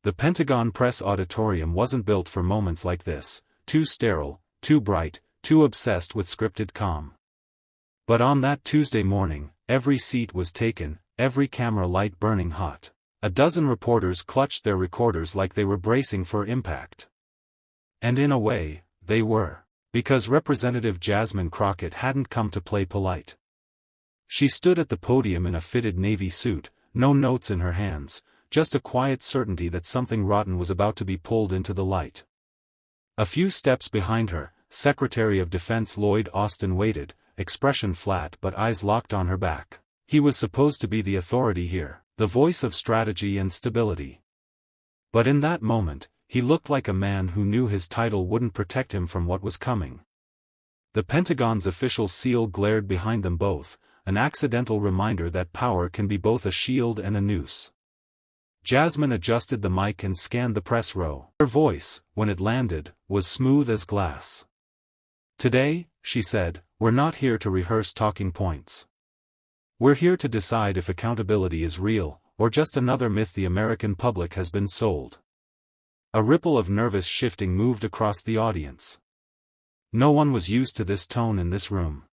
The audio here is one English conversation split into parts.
The Pentagon press auditorium wasn't built for moments like this, too sterile, too bright, too obsessed with scripted calm. But on that Tuesday morning, every seat was taken, every camera light burning hot. A dozen reporters clutched their recorders like they were bracing for impact. And in a way, they were. Because Representative Jasmine Crockett hadn't come to play polite. She stood at the podium in a fitted navy suit, no notes in her hands, just a quiet certainty that something rotten was about to be pulled into the light. A few steps behind her, Secretary of Defense Lloyd Austin waited, expression flat but eyes locked on her back. He was supposed to be the authority here, the voice of strategy and stability. But in that moment, he looked like a man who knew his title wouldn't protect him from what was coming. The Pentagon's official seal glared behind them both, an accidental reminder that power can be both a shield and a noose. Jasmine adjusted the mic and scanned the press row. Her voice, when it landed, was smooth as glass. "Today," she said, "we're not here to rehearse talking points. We're here to decide if accountability is real, or just another myth the American public has been sold." A ripple of nervous shifting moved across the audience. No one was used to this tone in this room.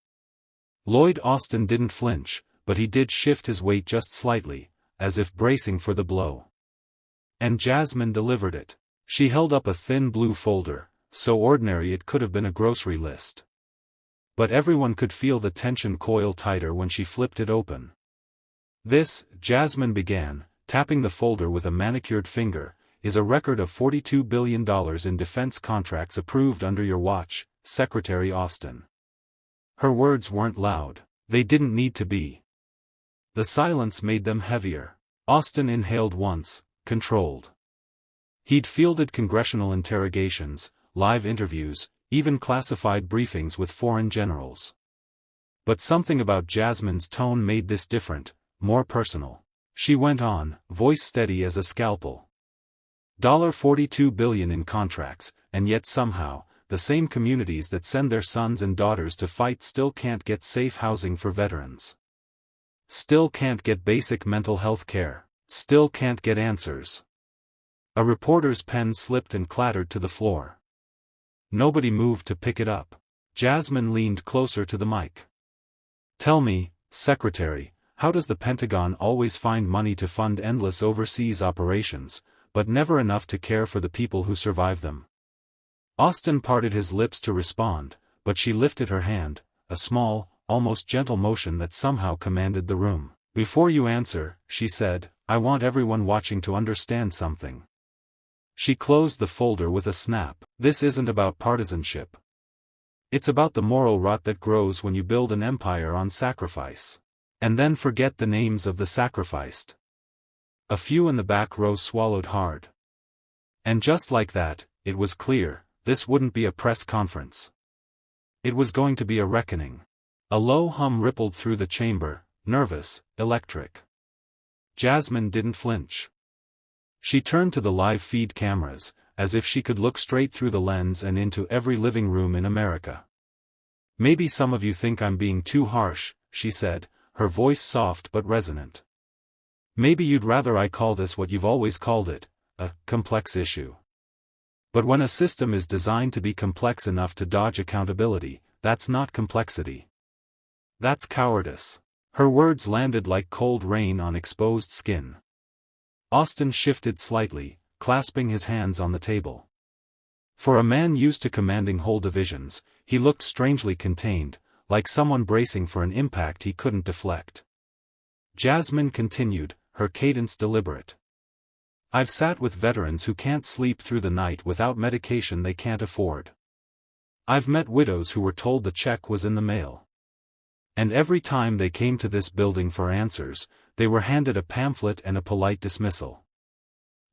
Lloyd Austin didn't flinch, but he did shift his weight just slightly, as if bracing for the blow. And Jasmine delivered it. She held up a thin blue folder, so ordinary it could have been a grocery list. But everyone could feel the tension coil tighter when she flipped it open. "This," Jasmine began, tapping the folder with a manicured finger, "is a record of $42 billion in defense contracts approved under your watch, Secretary Austin." Her words weren't loud. They didn't need to be. The silence made them heavier. Austin inhaled once, controlled. He'd fielded congressional interrogations, live interviews, even classified briefings with foreign generals. But something about Jasmine's tone made this different, more personal. She went on, voice steady as a scalpel. $42 billion in contracts, and yet somehow, the same communities that send their sons and daughters to fight still can't get safe housing for veterans. Still can't get basic mental health care. Still can't get answers. A reporter's pen slipped and clattered to the floor. Nobody moved to pick it up. Jasmine leaned closer to the mic. "Tell me, Secretary, how does the Pentagon always find money to fund endless overseas operations, but never enough to care for the people who survive them?" Austin parted his lips to respond, but she lifted her hand, a small, almost gentle motion that somehow commanded the room. "Before you answer," she said, "I want everyone watching to understand something." She closed the folder with a snap. "This isn't about partisanship. It's about the moral rot that grows when you build an empire on sacrifice. And then forget the names of the sacrificed." A few in the back row swallowed hard. And just like that, it was clear, this wouldn't be a press conference. It was going to be a reckoning. A low hum rippled through the chamber, nervous, electric. Jasmine didn't flinch. She turned to the live feed cameras, as if she could look straight through the lens and into every living room in America. "Maybe some of you think I'm being too harsh," she said, her voice soft but resonant. "Maybe you'd rather I call this what you've always called it, a complex issue. But when a system is designed to be complex enough to dodge accountability, that's not complexity. That's cowardice." Her words landed like cold rain on exposed skin. Austin shifted slightly, clasping his hands on the table. For a man used to commanding whole divisions, he looked strangely contained, like someone bracing for an impact he couldn't deflect. Jasmine continued, her cadence deliberate. "I've sat with veterans who can't sleep through the night without medication they can't afford. I've met widows who were told the check was in the mail. And every time they came to this building for answers, they were handed a pamphlet and a polite dismissal."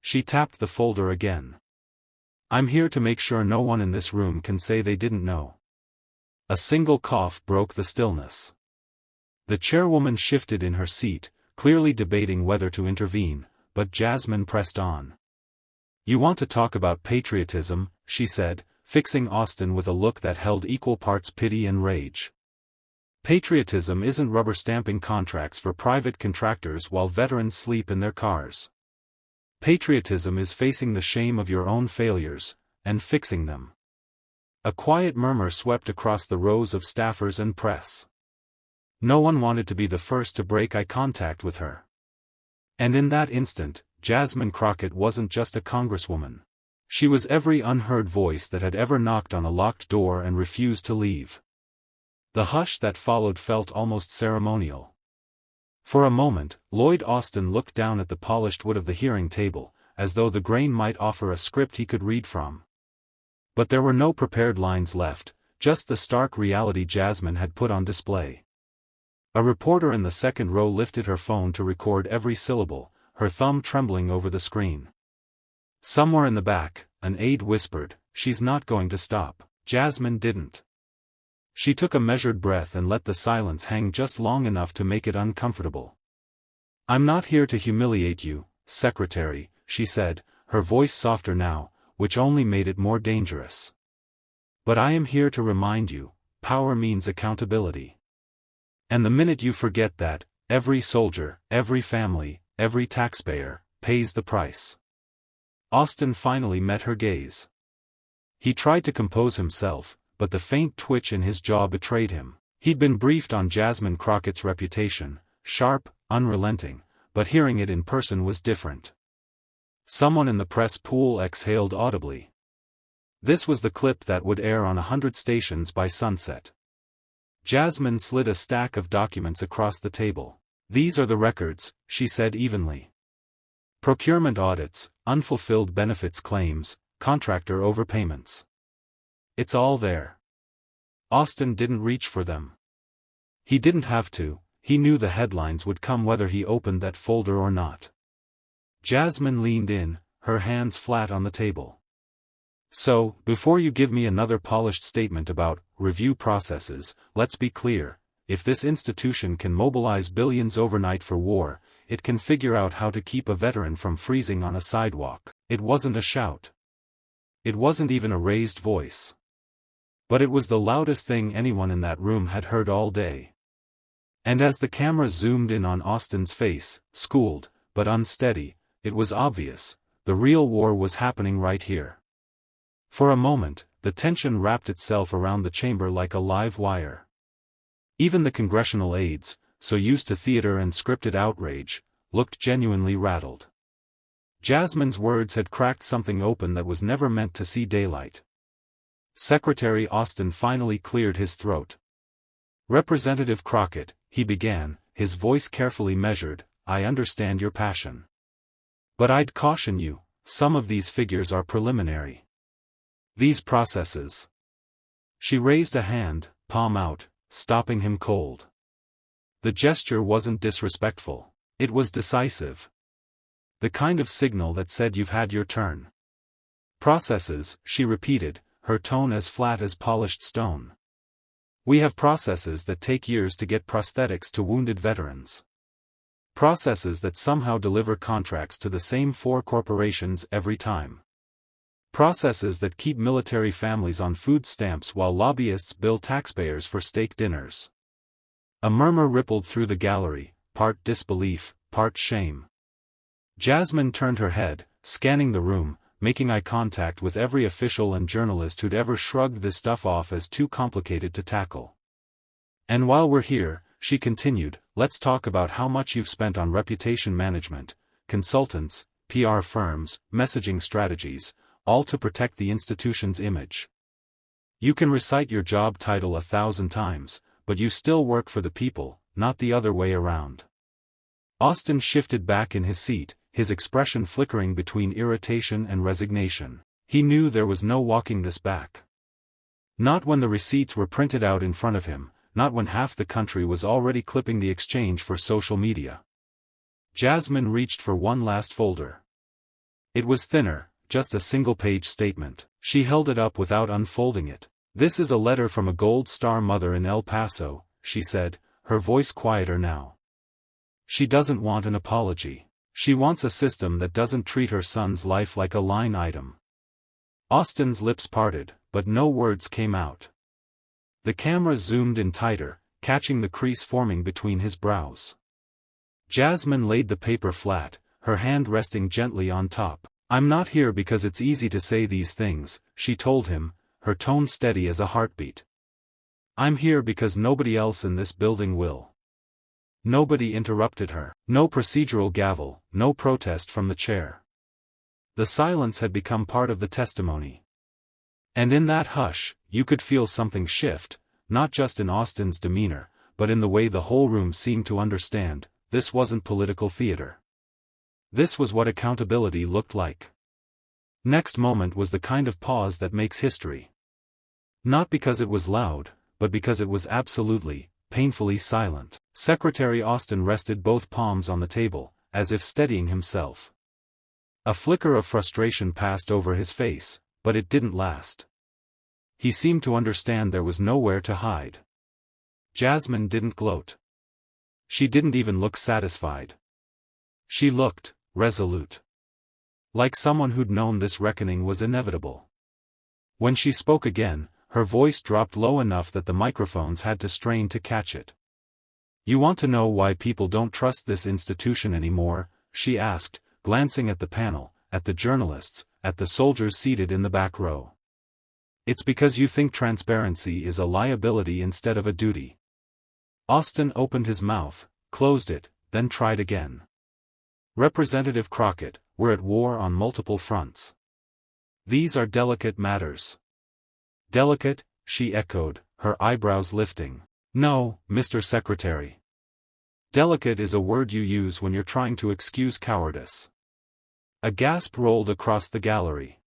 She tapped the folder again. "I'm here to make sure no one in this room can say they didn't know." A single cough broke the stillness. The chairwoman shifted in her seat, clearly debating whether to intervene, but Jasmine pressed on. "You want to talk about patriotism," she said, fixing Austin with a look that held equal parts pity and rage. "Patriotism isn't rubber stamping contracts for private contractors while veterans sleep in their cars. Patriotism is facing the shame of your own failures, and fixing them. A quiet murmur swept across the rows of staffers and press. No one wanted to be the first to break eye contact with her. And in that instant, Jasmine Crockett wasn't just a congresswoman. She was every unheard voice that had ever knocked on a locked door and refused to leave. The hush that followed felt almost ceremonial. For a moment, Lloyd Austin looked down at the polished wood of the hearing table, as though the grain might offer a script he could read from. But there were no prepared lines left, just the stark reality Jasmine had put on display. A reporter in the second row lifted her phone to record every syllable, her thumb trembling over the screen. Somewhere in the back, an aide whispered, "She's not going to stop." Jasmine didn't. She took a measured breath and let the silence hang just long enough to make it uncomfortable. "I'm not here to humiliate you, Secretary," she said, her voice softer now, which only made it more dangerous. "But I am here to remind you, power means accountability. And the minute you forget that, every soldier, every family, every taxpayer, pays the price." Austin finally met her gaze. He tried to compose himself, but the faint twitch in his jaw betrayed him. He'd been briefed on Jasmine Crockett's reputation, sharp, unrelenting, but hearing it in person was different. Someone in the press pool exhaled audibly. This was the clip that would air on 100 stations by sunset. Jasmine slid a stack of documents across the table. "These are the records," she said evenly. "Procurement audits, unfulfilled benefits claims, contractor overpayments. It's all there." Austin didn't reach for them. He didn't have to, he knew the headlines would come whether he opened that folder or not. Jasmine leaned in, her hands flat on the table. "So, before you give me another polished statement about review processes, let's be clear. If this institution can mobilize billions overnight for war, it can figure out how to keep a veteran from freezing on a sidewalk." It wasn't a shout. It wasn't even a raised voice. But it was the loudest thing anyone in that room had heard all day. And as the camera zoomed in on Austin's face, schooled, but unsteady, it was obvious, the real war was happening right here. For a moment, the tension wrapped itself around the chamber like a live wire. Even the congressional aides, so used to theater and scripted outrage, looked genuinely rattled. Jasmine's words had cracked something open that was never meant to see daylight. Secretary Austin finally cleared his throat. "Representative Crockett," he began, his voice carefully measured, "I understand your passion. But I'd caution you, some of these figures are preliminary. These processes." She raised a hand, palm out, stopping him cold. The gesture wasn't disrespectful. It was decisive. The kind of signal that said you've had your turn. "Processes," she repeated, her tone as flat as polished stone. "We have processes that take years to get prosthetics to wounded veterans. Processes that somehow deliver contracts to the same 4 corporations every time. Processes that keep military families on food stamps while lobbyists bill taxpayers for steak dinners." A murmur rippled through the gallery, part disbelief, part shame. Jasmine turned her head, scanning the room, making eye contact with every official and journalist who'd ever shrugged this stuff off as too complicated to tackle. "And while we're here," she continued, "let's talk about how much you've spent on reputation management, consultants, PR firms, messaging strategies, all to protect the institution's image. You can recite your job title 1,000 times, but you still work for the people, not the other way around." Austin shifted back in his seat, his expression flickering between irritation and resignation. He knew there was no walking this back. Not when the receipts were printed out in front of him, not when half the country was already clipping the exchange for social media. Jasmine reached for one last folder. It was thinner, just a single-page statement. She held it up without unfolding it. "This is a letter from a Gold Star mother in El Paso," she said, her voice quieter now. "She doesn't want an apology. She wants a system that doesn't treat her son's life like a line item." Austin's lips parted, but no words came out. The camera zoomed in tighter, catching the crease forming between his brows. Jasmine laid the paper flat, her hand resting gently on top. "I'm not here because it's easy to say these things," she told him, her tone steady as a heartbeat. "I'm here because nobody else in this building will." Nobody interrupted her. No procedural gavel, no protest from the chair. The silence had become part of the testimony. And in that hush, you could feel something shift, not just in Austin's demeanor, but in the way the whole room seemed to understand, this wasn't political theater. This was what accountability looked like. Next moment was the kind of pause that makes history. Not because it was loud, but because it was absolutely, painfully silent. Secretary Austin rested both palms on the table, as if steadying himself. A flicker of frustration passed over his face, but it didn't last. He seemed to understand there was nowhere to hide. Jasmine didn't gloat. She didn't even look satisfied. She looked resolute. Like someone who'd known this reckoning was inevitable. When she spoke again, her voice dropped low enough that the microphones had to strain to catch it. "You want to know why people don't trust this institution anymore?" she asked, glancing at the panel, at the journalists, at the soldiers seated in the back row. "It's because you think transparency is a liability instead of a duty." Austin opened his mouth, closed it, then tried again. "Representative Crockett, we're at war on multiple fronts. These are delicate matters." "Delicate?" she echoed, her eyebrows lifting. "No, Mr. Secretary. Delicate is a word you use when you're trying to excuse cowardice." A gasp rolled across the gallery.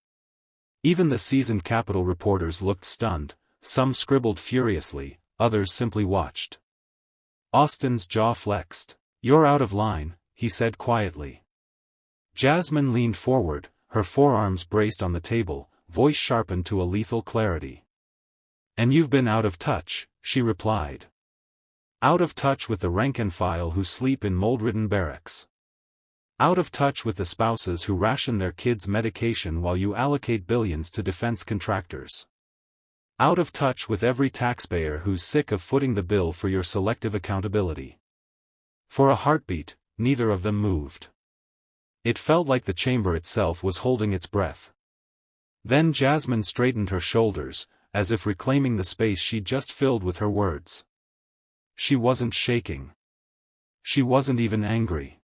Even the seasoned Capitol reporters looked stunned, some scribbled furiously, others simply watched. Austin's jaw flexed. "You're out of line," he said quietly. Jasmine leaned forward, her forearms braced on the table, voice sharpened to a lethal clarity. "And you've been out of touch," she replied. "Out of touch with the rank and file who sleep in mold-ridden barracks. Out of touch with the spouses who ration their kids' medication while you allocate billions to defense contractors. Out of touch with every taxpayer who's sick of footing the bill for your selective accountability." For a heartbeat, neither of them moved. It felt like the chamber itself was holding its breath. Then Jasmine straightened her shoulders, as if reclaiming the space she'd just filled with her words. She wasn't shaking. She wasn't even angry.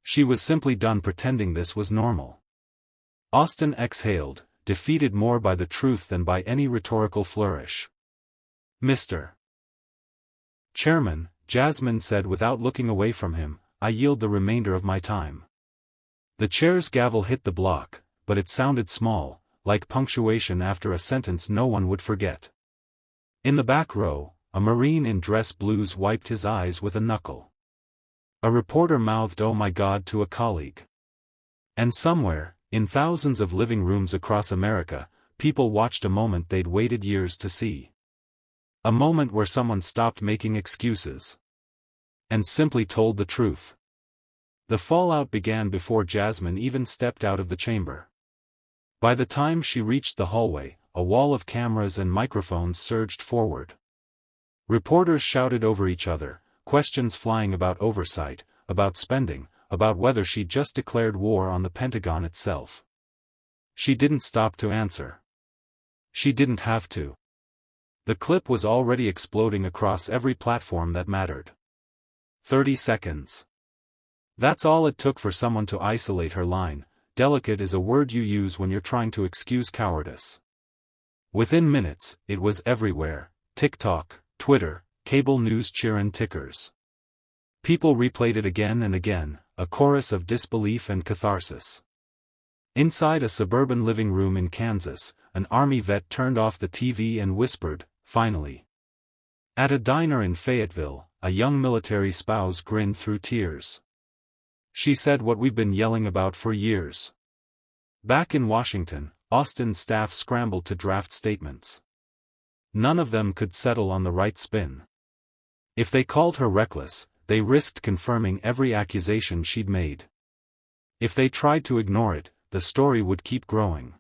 She was simply done pretending this was normal. Austin exhaled, defeated more by the truth than by any rhetorical flourish. "Mr. Chairman," Jasmine said without looking away from him, "I yield the remainder of my time." The chair's gavel hit the block, but it sounded small, like punctuation after a sentence no one would forget. In the back row, a Marine in dress blues wiped his eyes with a knuckle. A reporter mouthed "Oh my God" to a colleague. And somewhere, in thousands of living rooms across America, people watched a moment they'd waited years to see. A moment where someone stopped making excuses. And simply told the truth. The fallout began before Jasmine even stepped out of the chamber. By the time she reached the hallway, a wall of cameras and microphones surged forward. Reporters shouted over each other, questions flying about oversight, about spending, about whether she'd just declared war on the Pentagon itself. She didn't stop to answer. She didn't have to. The clip was already exploding across every platform that mattered. 30 seconds. That's all it took for someone to isolate her line. "Delicate is a word you use when you're trying to excuse cowardice." Within minutes, it was everywhere: TikTok, Twitter, cable news cheer-in tickers. People replayed it again and again, a chorus of disbelief and catharsis. Inside a suburban living room in Kansas, an Army vet turned off the TV and whispered, "Finally." At a diner in Fayetteville, a young military spouse grinned through tears. "She said what we've been yelling about for years." Back in Washington, Austin's staff scrambled to draft statements. None of them could settle on the right spin. If they called her reckless, they risked confirming every accusation she'd made. If they tried to ignore it, the story would keep growing.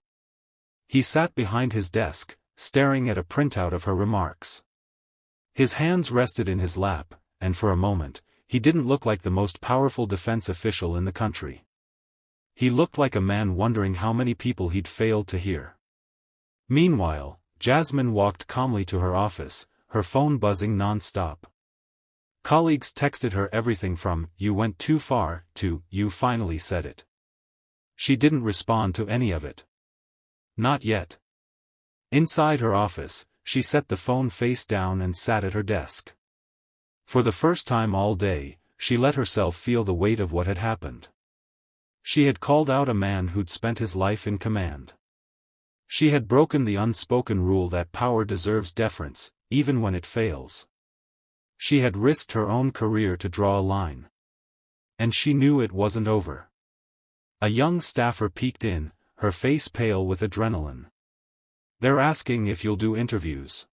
He sat behind his desk, staring at a printout of her remarks. His hands rested in his lap, and for a moment, he didn't look like the most powerful defense official in the country. He looked like a man wondering how many people he'd failed to hear. Meanwhile, Jasmine walked calmly to her office, her phone buzzing non-stop. Colleagues texted her everything from, "You went too far," to, "You finally said it." She didn't respond to any of it. Not yet. Inside her office, she set the phone face down and sat at her desk. For the first time all day, she let herself feel the weight of what had happened. She had called out a man who'd spent his life in command. She had broken the unspoken rule that power deserves deference, even when it fails. She had risked her own career to draw a line. And she knew it wasn't over. A young staffer peeked in, her face pale with adrenaline. "They're asking if you'll do interviews."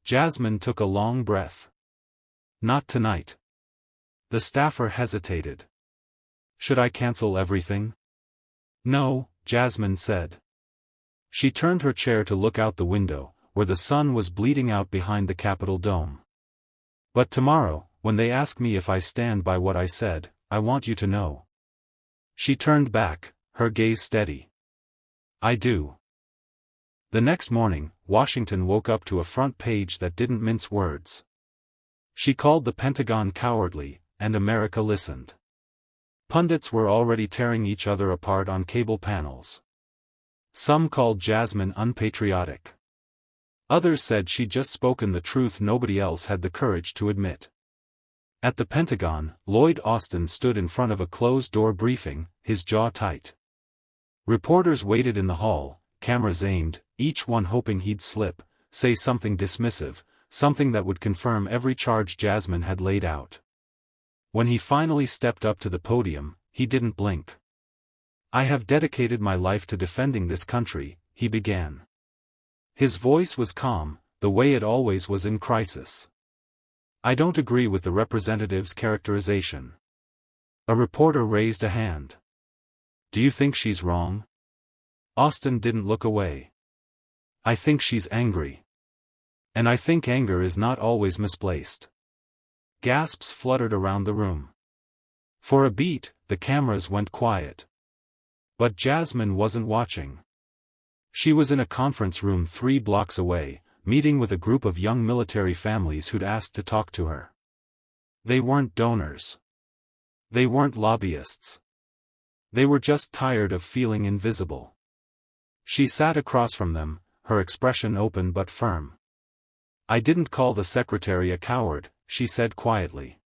Jasmine took a long breath. "Not tonight." The staffer hesitated. "Should I cancel everything?" "No," Jasmine said. She turned her chair to look out the window, where the sun was bleeding out behind the Capitol dome. "But tomorrow, when they ask me if I stand by what I said, I want you to know." She turned back, her gaze steady. "I do." The next morning, Washington woke up to a front page that didn't mince words. She called the Pentagon cowardly, and America listened. Pundits were already tearing each other apart on cable panels. Some called Jasmine unpatriotic. Others said she'd just spoken the truth nobody else had the courage to admit. At the Pentagon, Lloyd Austin stood in front of a closed-door briefing, his jaw tight. Reporters waited in the hall, cameras aimed, each one hoping he'd slip, say something dismissive, something that would confirm every charge Jasmine had laid out. When he finally stepped up to the podium, he didn't blink. "I have dedicated my life to defending this country," he began. His voice was calm, the way it always was in crisis. "I don't agree with the representative's characterization." A reporter raised a hand. "Do you think she's wrong?" Austin didn't look away. "I think she's angry. And I think anger is not always misplaced." Gasps fluttered around the room. For a beat, the cameras went quiet. But Jasmine wasn't watching. She was in a conference room 3 blocks away, meeting with a group of young military families who'd asked to talk to her. They weren't donors. They weren't lobbyists. They were just tired of feeling invisible. She sat across from them, her expression open but firm. "I didn't call the secretary a coward," she said quietly.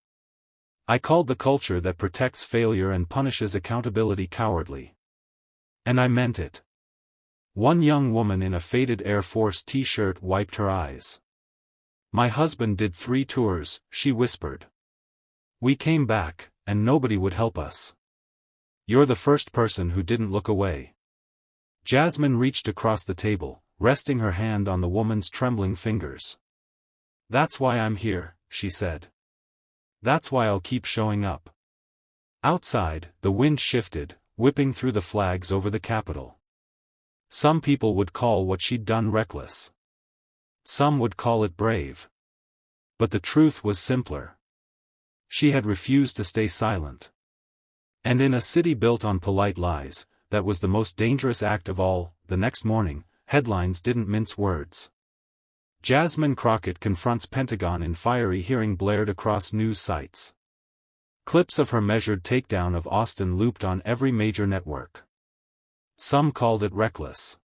"I called the culture that protects failure and punishes accountability cowardly. And I meant it." One young woman in a faded Air Force t-shirt wiped her eyes. "My husband did 3 tours," she whispered. "We came back, and nobody would help us. You're the first person who didn't look away." Jasmine reached across the table, resting her hand on the woman's trembling fingers. "That's why I'm here," she said. "That's why I'll keep showing up." Outside, the wind shifted, whipping through the flags over the Capitol. Some people would call what she'd done reckless. Some would call it brave. But the truth was simpler. She had refused to stay silent. And in a city built on polite lies, that was the most dangerous act of all. The next morning, headlines didn't mince words. Jasmine Crockett confronts Pentagon in fiery hearing blared across news sites. Clips of her measured takedown of Austin looped on every major network. Some called it reckless.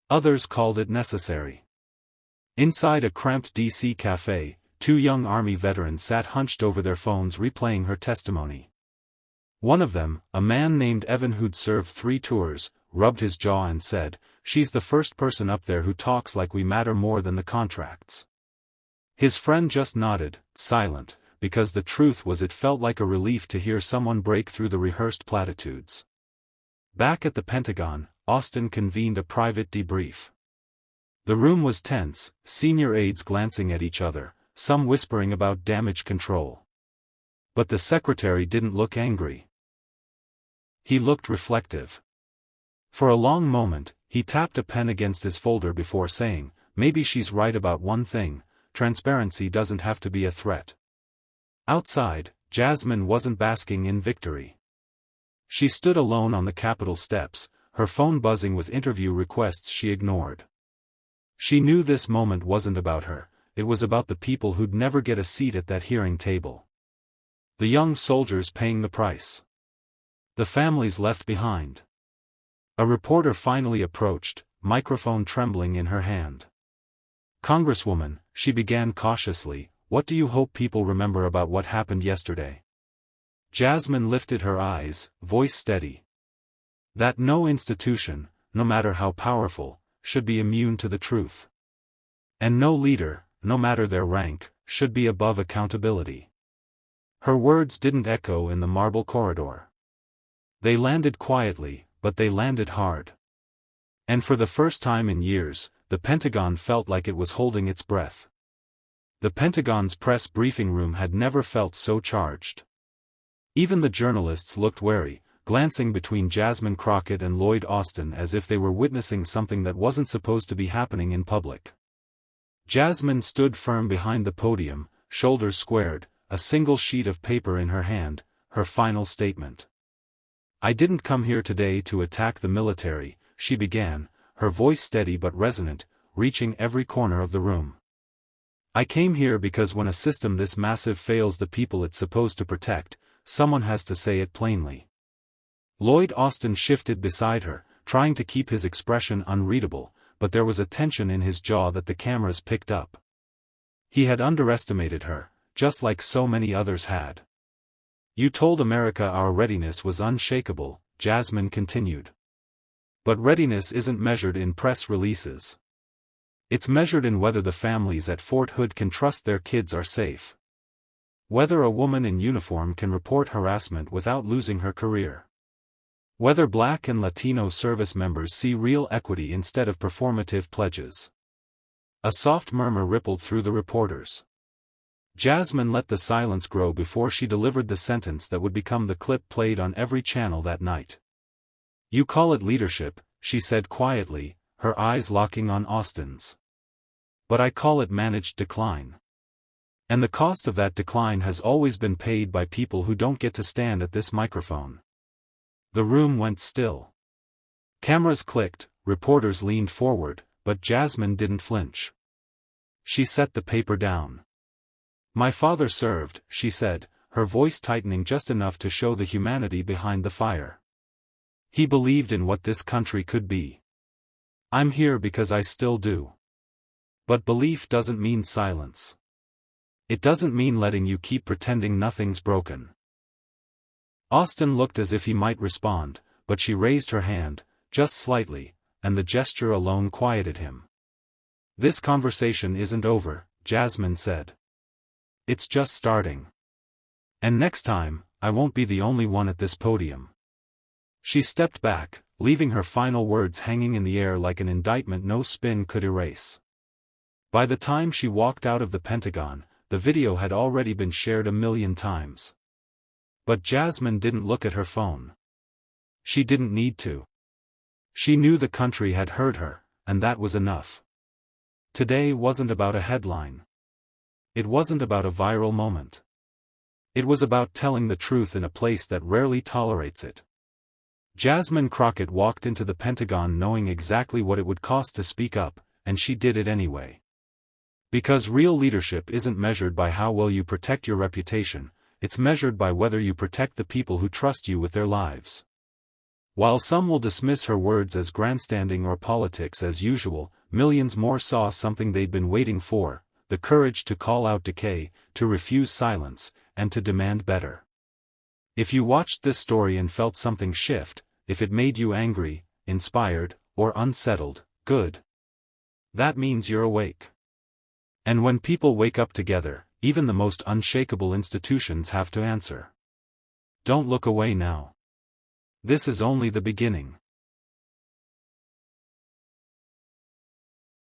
Others called it necessary. Inside a cramped D.C. cafe, 2 young Army veterans sat hunched over their phones replaying her testimony. One of them, a man named Evan who'd served 3 tours, rubbed his jaw and said, "She's the first person up there who talks like we matter more than the contracts." His friend just nodded, silent, because the truth was it felt like a relief to hear someone break through the rehearsed platitudes. Back at the Pentagon, Austin convened a private debrief. The room was tense, senior aides glancing at each other, some whispering about damage control. But the secretary didn't look angry. He looked reflective. For a long moment, he tapped a pen against his folder before saying, "Maybe she's right about one thing, transparency doesn't have to be a threat." Outside, Jasmine wasn't basking in victory. She stood alone on the Capitol steps, her phone buzzing with interview requests she ignored. She knew this moment wasn't about her, it was about the people who'd never get a seat at that hearing table. The young soldiers paying the price. The families left behind. A reporter finally approached, microphone trembling in her hand. "Congresswoman," she began cautiously, "what do you hope people remember about what happened yesterday?" Jasmine lifted her eyes, voice steady. "That no institution, no matter how powerful, should be immune to the truth. And no leader, no matter their rank, should be above accountability." Her words didn't echo in the marble corridor. They landed quietly, but they landed hard. And for the first time in years, the Pentagon felt like it was holding its breath. The Pentagon's press briefing room had never felt so charged. Even the journalists looked wary, glancing between Jasmine Crockett and Lloyd Austin as if they were witnessing something that wasn't supposed to be happening in public. Jasmine stood firm behind the podium, shoulders squared, a single sheet of paper in her hand, her final statement. "I didn't come here today to attack the military," she began, her voice steady but resonant, reaching every corner of the room. "I came here because when a system this massive fails the people it's supposed to protect, someone has to say it plainly." Lloyd Austin shifted beside her, trying to keep his expression unreadable, but there was a tension in his jaw that the cameras picked up. He had underestimated her, just like so many others had. "You told America our readiness was unshakable," Jasmine continued. "But readiness isn't measured in press releases. It's measured in whether the families at Fort Hood can trust their kids are safe. Whether a woman in uniform can report harassment without losing her career. Whether Black and Latino service members see real equity instead of performative pledges." A soft murmur rippled through the reporters. Jasmine let the silence grow before she delivered the sentence that would become the clip played on every channel that night. "You call it leadership," she said quietly, her eyes locking on Austin's. "But I call it managed decline. And the cost of that decline has always been paid by people who don't get to stand at this microphone." The room went still. Cameras clicked, reporters leaned forward, but Jasmine didn't flinch. She set the paper down. "My father served," she said, her voice tightening just enough to show the humanity behind the fire. "He believed in what this country could be. I'm here because I still do. But belief doesn't mean silence. It doesn't mean letting you keep pretending nothing's broken." Austin looked as if he might respond, but she raised her hand, just slightly, and the gesture alone quieted him. "This conversation isn't over," Jasmine said. "It's just starting. And next time, I won't be the only one at this podium." She stepped back, leaving her final words hanging in the air like an indictment no spin could erase. By the time she walked out of the Pentagon, the video had already been shared 1,000,000 times. But Jasmine didn't look at her phone. She didn't need to. She knew the country had heard her, and that was enough. Today wasn't about a headline. It wasn't about a viral moment. It was about telling the truth in a place that rarely tolerates it. Jasmine Crockett walked into the Pentagon knowing exactly what it would cost to speak up, and she did it anyway. Because real leadership isn't measured by how well you protect your reputation, it's measured by whether you protect the people who trust you with their lives. While some will dismiss her words as grandstanding or politics as usual, millions more saw something they'd been waiting for: the courage to call out decay, to refuse silence, and to demand better. If you watched this story and felt something shift, if it made you angry, inspired, or unsettled, good. That means you're awake. And when people wake up together, even the most unshakable institutions have to answer. Don't look away now. This is only the beginning.